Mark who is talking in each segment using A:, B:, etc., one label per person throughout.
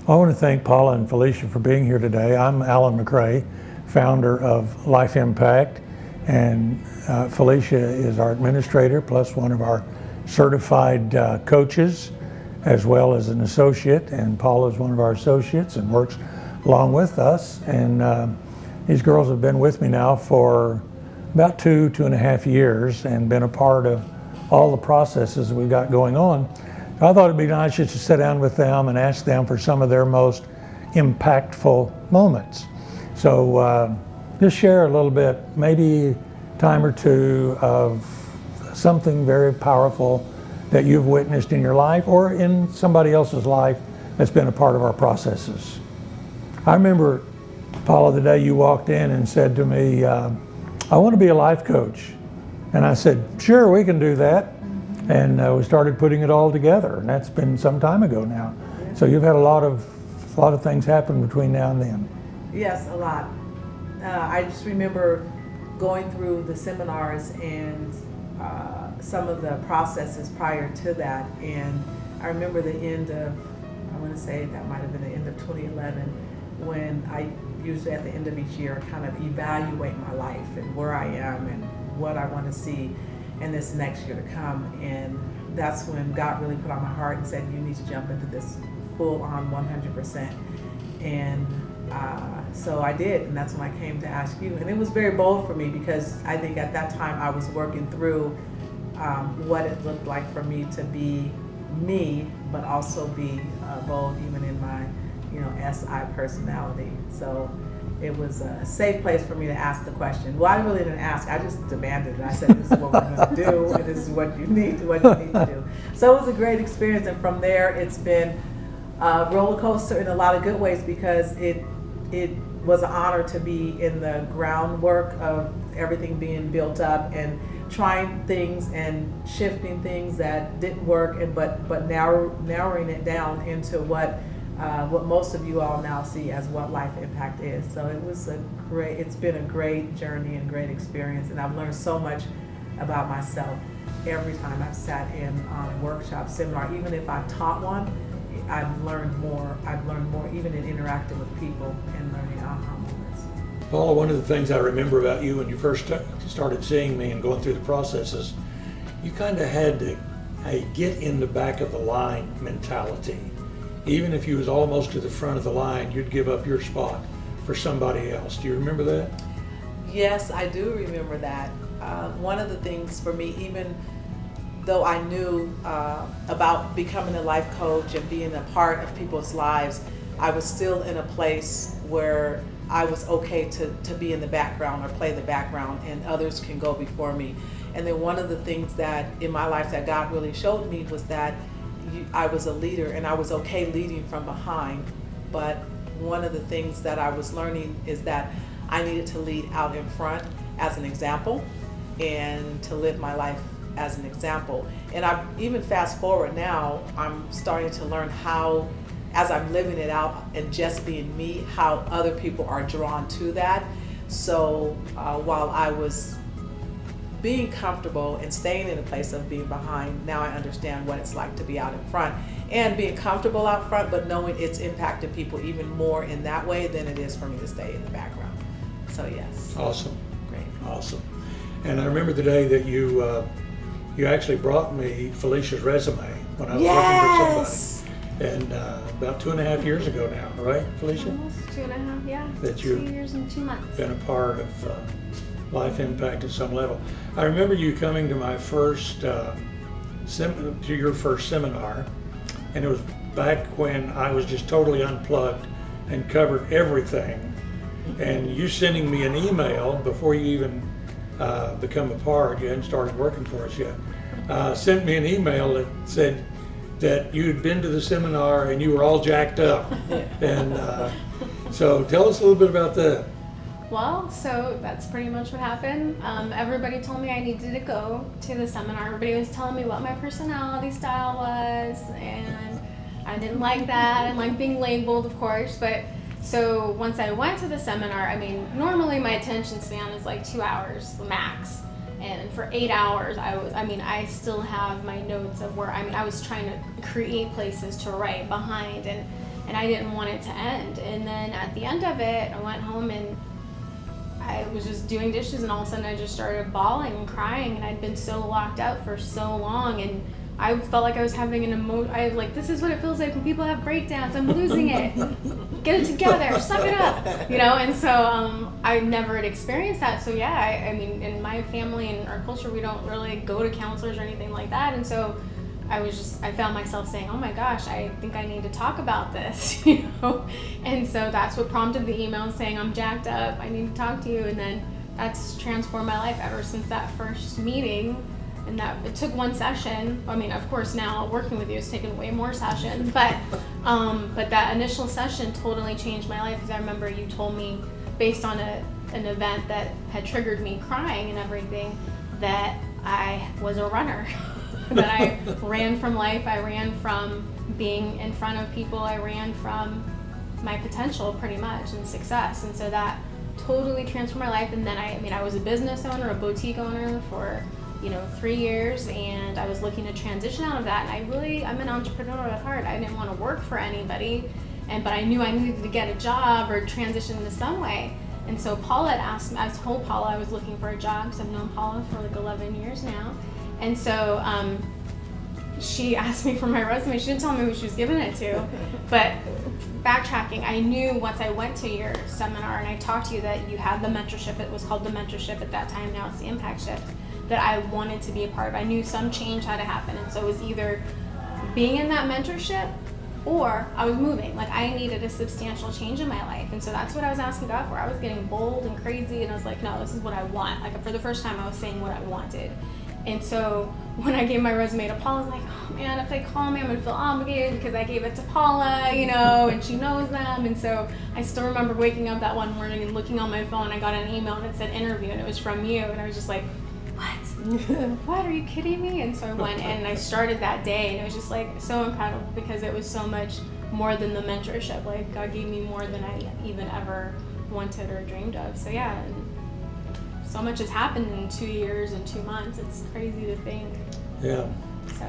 A: I want to thank Paula and Felicia for being here today. I'm Alan McCray, founder of Life Impact, and Felicia is our administrator plus one of our certified coaches, as well as an associate, and Paula is one of our associates and works along with us. And these girls have been with me now for about 2.5 years and been a part of all the processes we've got going on. I thought it'd be nice just to sit down with them and ask them for some of their most impactful moments. So just share a little bit, maybe a time or two of something very powerful that you've witnessed in your life or in somebody else's life that's been a part of our processes. I remember, Paula, the day you walked in and said to me, I want to be a life coach. And I said, sure, we can do that. And we started putting it all together, and that's been some time ago now. So you've had a lot of things happen between now and then.
B: Yes, a lot. I just remember going through the seminars and some of the processes prior to that, and I remember the end of, I want to say that might have been the end of 2011, when I usually at the end of each year kind of evaluate my life and where I am and what I want to see in this next year to come. And that's when God really put on my heart and said, you need to jump into this full on 100%. And so I did, and that's when I came to ask you. And it was very bold for me because I think at that time I was working through what it looked like for me to be me, but also be bold even in my, SI personality. So it was a safe place for me to ask the question. Well, I really didn't ask. I just demanded it. I said, this is what we're going to do, and this is what you need to do. So it was a great experience, and from there, it's been a roller coaster in a lot of good ways because it was an honor to be in the groundwork of everything being built up and trying things and shifting things that didn't work, and but narrowing it down into what most of you all now see as what Life Impact is. So it's been a great journey and great experience, and I've learned so much about myself every time I've sat in on a workshop, seminar. Even if I've taught one, I've learned more even in interacting with people and learning aha moments.
A: Paula, one of the things I remember about you when you first started seeing me and going through the processes, you kind of had a get in the back of the line mentality. Even if you was almost to the front of the line, you'd give up your spot for somebody else. Do you remember that?
B: Yes, I do remember that. One of the things for me, even though I knew about becoming a life coach and being a part of people's lives, I was still in a place where I was okay to be in the background or play the background, and others can go before me. And then one of the things that in my life that God really showed me was that I was a leader, and I was okay leading from behind. But one of the things that I was learning is that I needed to lead out in front as an example and to live my life as an example. And I even fast forward now, I'm starting to learn how, as I'm living it out and just being me, how other people are drawn to that. So while I was being comfortable and staying in a place of being behind, now I understand what it's like to be out in front and being comfortable out front, but knowing it's impacted people even more in that way than it is for me to stay in the background. So yes.
A: Awesome.
B: Great.
A: Awesome. And I remember the day that you actually brought me Felicia's resume when I was looking for somebody. And about 2.5 years ago now, right, Felicia?
C: Almost 2.5, yeah.
A: That
C: 2 years and 2 months.
A: Been a part of Life Impact at some level. I remember you coming to my first, to your first seminar, and it was back when I was just totally unplugged and covered everything. And you sending me an email before you even become a part, you hadn't started working for us yet, sent me an email that said that you had been to the seminar and you were all jacked up. And so tell us a little bit about that.
C: Well, so that's pretty much what happened. Everybody told me I needed to go to the seminar. Everybody was telling me what my personality style was, and I didn't like that, and like being labeled, of course. But so once I went to the seminar, I mean, normally my attention span is like 2 hours max. And for 8 hours, I still have my notes of where, I was trying to create places to write behind, and and I didn't want it to end. And then at the end of it, I went home and I was just doing dishes, and all of a sudden I just started bawling and crying, and I'd been so locked out for so long, and I felt like I was having this is what it feels like when people have breakdowns. I'm losing it. Get it together. Suck it up. And so I never had experienced that. So yeah, I mean, in my family and our culture, we don't really go to counselors or anything like that. And so I found myself saying, oh my gosh, I think I need to talk about this, And so that's what prompted the email saying, I'm jacked up, I need to talk to you. And then that's transformed my life ever since that first meeting. And that it took one session. I mean, of course, now working with you has taken way more sessions, but that initial session totally changed my life, because I remember you told me, based on an event that had triggered me crying and everything, that I was a runner. That I ran from life, I ran from being in front of people, I ran from my potential pretty much and success. And so that totally transformed my life. And then I was a business owner, a boutique owner for 3 years, and I was looking to transition out of that. And I'm an entrepreneur at heart. I didn't want to work for anybody, but I knew I needed to get a job or transition in some way. And so Paula had asked me, I told Paula I was looking for a job, because I've known Paula for like 11 years now. And so she asked me for my resume. She didn't tell me who she was giving it to. But backtracking, I knew once I went to your seminar and I talked to you that you had the mentorship. It was called the mentorship at that time. Now it's the impact shift, that I wanted to be a part of. I knew some change had to happen. And so it was either being in that mentorship or I was moving. Like, I needed a substantial change in my life. And so that's what I was asking God for. I was getting bold and crazy, and I was like, no, this is what I want. Like, for the first time, I was saying what I wanted. And so when I gave my resume to Paula, I was like, oh man, if they call me, I'm gonna feel obligated because I gave it to Paula, and she knows them. And so I still remember waking up that one morning and looking on my phone. I got an email and it said interview, and it was from you. And I was just like, what? What? Are you kidding me? And so I went in and I started that day, and it was just like so incredible, because it was so much more than the mentorship. Like, God gave me more than I even ever wanted or dreamed of. So yeah. And so much has happened in 2 years and 2 months. It's crazy to think.
A: Yeah.
C: So.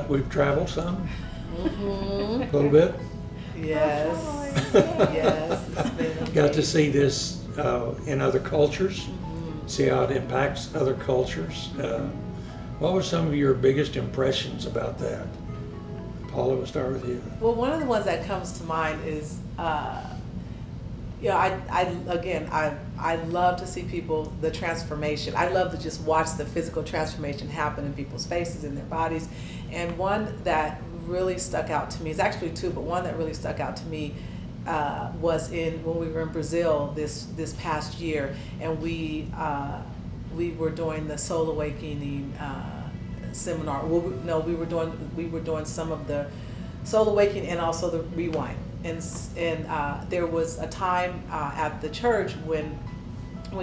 A: We've traveled some?
B: Mm-hmm.
A: A little bit?
B: Yes. Yes. It's been amazing.
A: Got to see this in other cultures, see how it impacts other cultures. What were some of your biggest impressions about that? Paula, we'll start with you.
B: Well, one of the ones that comes to mind is, I love to see people, the transformation. I love to just watch the physical transformation happen in people's faces and their bodies. And one that really stuck out to me, it's actually two, but one that really stuck out to me was when we were in Brazil this past year, and we were doing the Soul Awakening seminar. We were doing some of the Soul Awakening and also the Rewind. And there was a time at the church when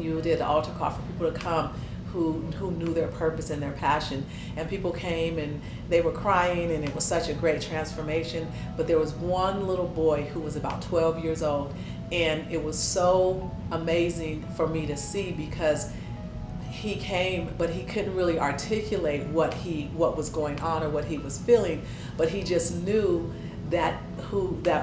B: you did the altar call for people to come who knew their purpose and their passion. And people came and they were crying, and it was such a great transformation. But there was one little boy who was about 12 years old, and it was so amazing for me to see, because he came, but he couldn't really articulate what was going on or what he was feeling, but he just knew that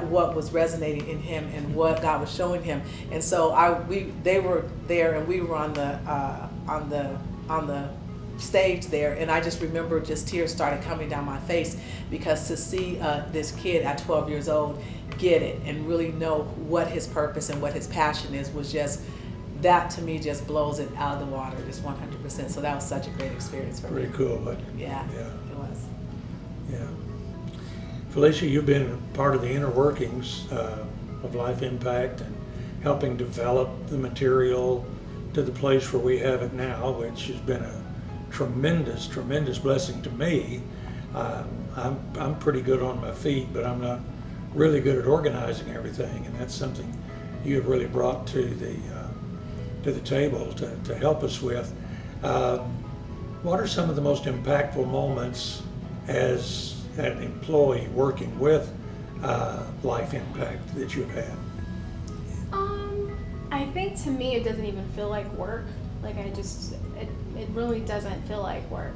B: what was resonating in him and what God was showing him. And so they were there, and we were on the stage there, and I just remember just tears started coming down my face, because to see this kid at 12 years old get it and really know what his purpose and what his passion is was just, that to me just blows it out of the water, just 100%. So that was such a great experience for me.
A: Pretty cool, but
B: Yeah, it was.
A: Yeah. Felicia, you've been part of the inner workings of Life Impact and helping develop the material to the place where we have it now, which has been a tremendous, tremendous blessing to me. I'm pretty good on my feet, but I'm not really good at organizing everything, and that's something you have really brought to the table to help us with. What are some of the most impactful moments as an employee working with Life Impact that you've had?
C: I think to me it doesn't even feel like work. Like it really doesn't feel like work.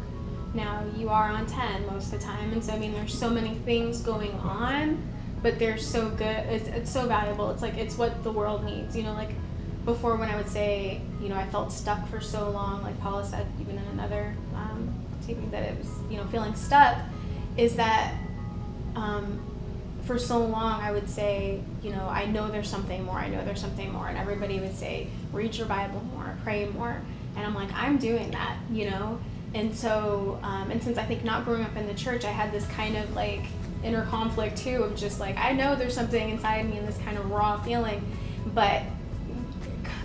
C: Now you are on 10 most of the time, and so there's so many things going on but they're so good. It's so valuable. It's like, it's what the world needs, you know, like before when I would say, you know, I felt stuck for so long, like Paula said, even in another taping, that it was, you know, feeling stuck, is that for so long I would say, you know, I know there's something more, and everybody would say, read your Bible more, pray more, and I'm like, I'm doing that, you know. And so, and since I think not growing up in the church, I had this kind of like inner conflict too of just like, I know there's something inside me and this kind of raw feeling, but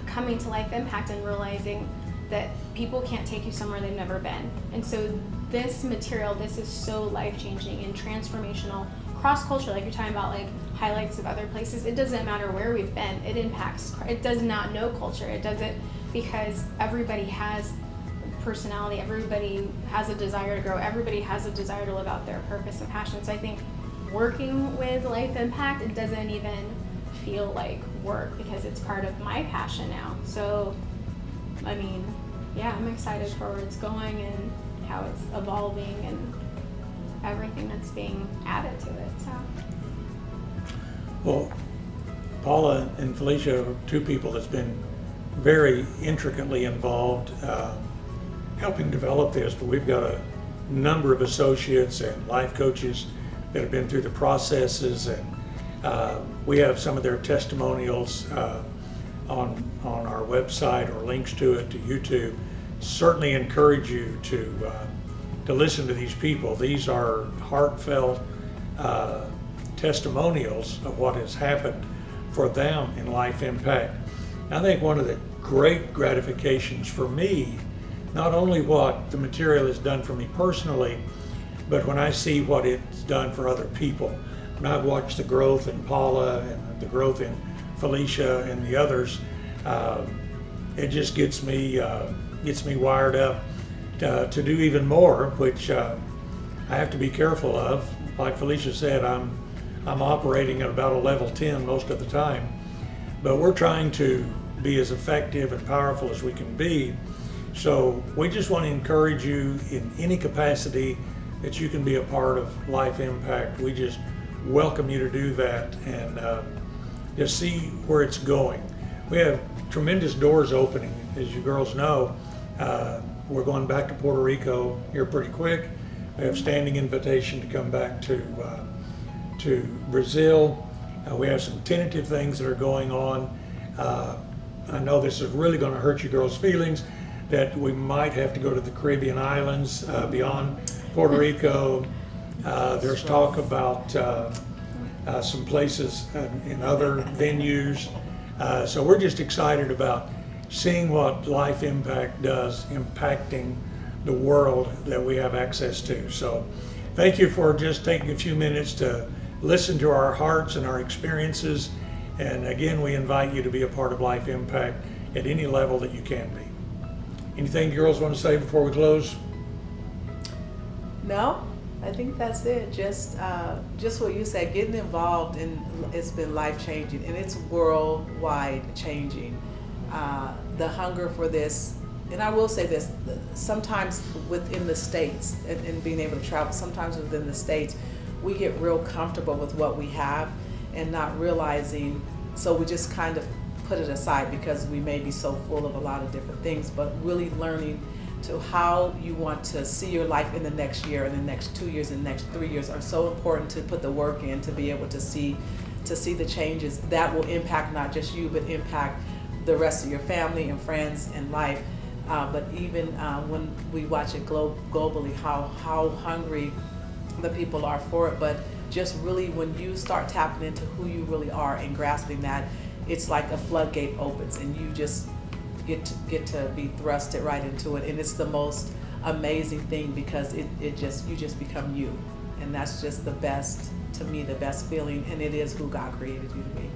C: coming to Life Impact and realizing that people can't take you somewhere they've never been. And so this material, this is so life-changing and transformational, cross-culture, like you're talking about, like highlights of other places. It doesn't matter where we've been, it impacts, it does not know culture. It doesn't, because everybody has personality, everybody has a desire to grow, everybody has a desire to live out their purpose and passion. So I think working with Life Impact, it doesn't even feel like work because it's part of my passion now. So I mean, yeah, I'm excited for where it's going and how it's evolving and everything that's being added to it. So
A: Well, Paula and Felicia are two people that's been very intricately involved helping develop this, but we've got a number of associates and life coaches that have been through the processes, and we have some of their testimonials on our website or links to it to YouTube. Certainly encourage you to listen to these people. These are heartfelt testimonials of what has happened for them in Life Impact. I think one of the great gratifications for me, not only what the material has done for me personally, but when I see what it's done for other people. When I've watched the growth in Paula and the growth in Felicia and the others, it just gets me wired up to do even more, which I have to be careful of. Like Felicia said, I'm operating at about a level 10 most of the time, but we're trying to be as effective and powerful as we can be. So we just want to encourage you in any capacity that you can be a part of Life Impact. We just welcome you to do that and just see where it's going. We have tremendous doors opening. As you girls know, we're going back to Puerto Rico here pretty quick. We have standing invitation to come back to Brazil. We have some tentative things that are going on. I know this is really going to hurt you girls' feelings, that we might have to go to the Caribbean islands beyond Puerto Rico. There's talk about some places in other venues. So we're just excited about seeing what Life Impact does, impacting the world that we have access to. So thank you for just taking a few minutes to listen to our hearts and our experiences. And again, we invite you to be a part of Life Impact at any level that you can be. Anything girls want to say before we close?
B: No, I think that's it. Just what you said, getting involved in, it's been life changing and it's worldwide changing. The hunger for this, and I will say this, sometimes within the States and being able to travel, sometimes within the States, we get real comfortable with what we have and not realizing, so we just kind of put it aside because we may be so full of a lot of different things, but really learning to how you want to see your life in the next year, in the next 2 years, in the next 3 years are so important to put the work in to be able to see the changes that will impact not just you, but impact the rest of your family and friends and life. But even when we watch it globally, how hungry the people are for it, but just really when you start tapping into who you really are and grasping that, it's like a floodgate opens and you just get to be thrusted right into it, and it's the most amazing thing because you just become you, and that's just the best, to me, the best feeling, and it is who God created you to be.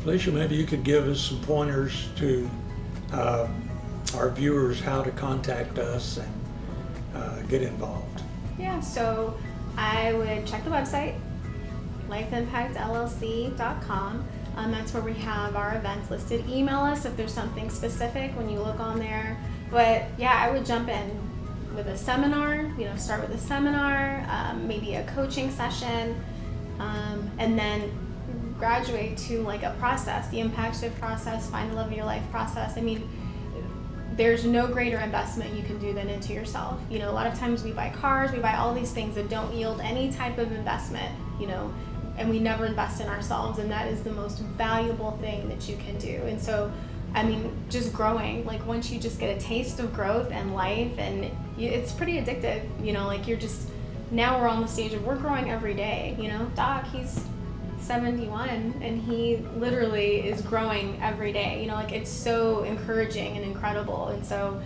A: Felicia, maybe you could give us some pointers to our viewers how to contact us and get involved.
C: yeah, so I would check the website, lifeimpactllc.com. That's where we have our events listed. Email us if there's something specific when you look on there. But yeah, I would jump in with a seminar, start with a seminar, maybe a coaching session. and then graduate to like a process, the impact shift process, find the love of your life process. I mean, there's no greater investment you can do than into yourself. You know, a lot of times we buy cars, we buy all these things that don't yield any type of investment, you know, and we never invest in ourselves, and that is the most valuable thing that you can do. And so, I mean, just growing, like once you just get a taste of growth and life, and it's pretty addictive, you know, like you're just, now we're on the stage of we're growing every day, you know. Doc, he's 71 and he literally is growing every day, you know, like it's so encouraging and incredible. And so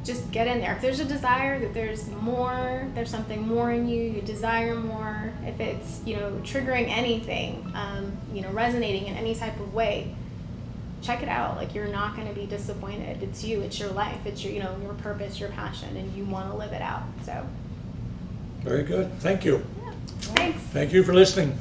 C: just get in there. If there's a desire that there's more, there's something more in you, you desire more, if it's, you know, triggering anything, you know, resonating in any type of way, check it out. Like, you're not going to be disappointed. It's you, it's your life, it's your, you know, your purpose, your passion, and you want to live it out. So
D: Very good. Thank you.
C: thanks.
D: Thank you for listening.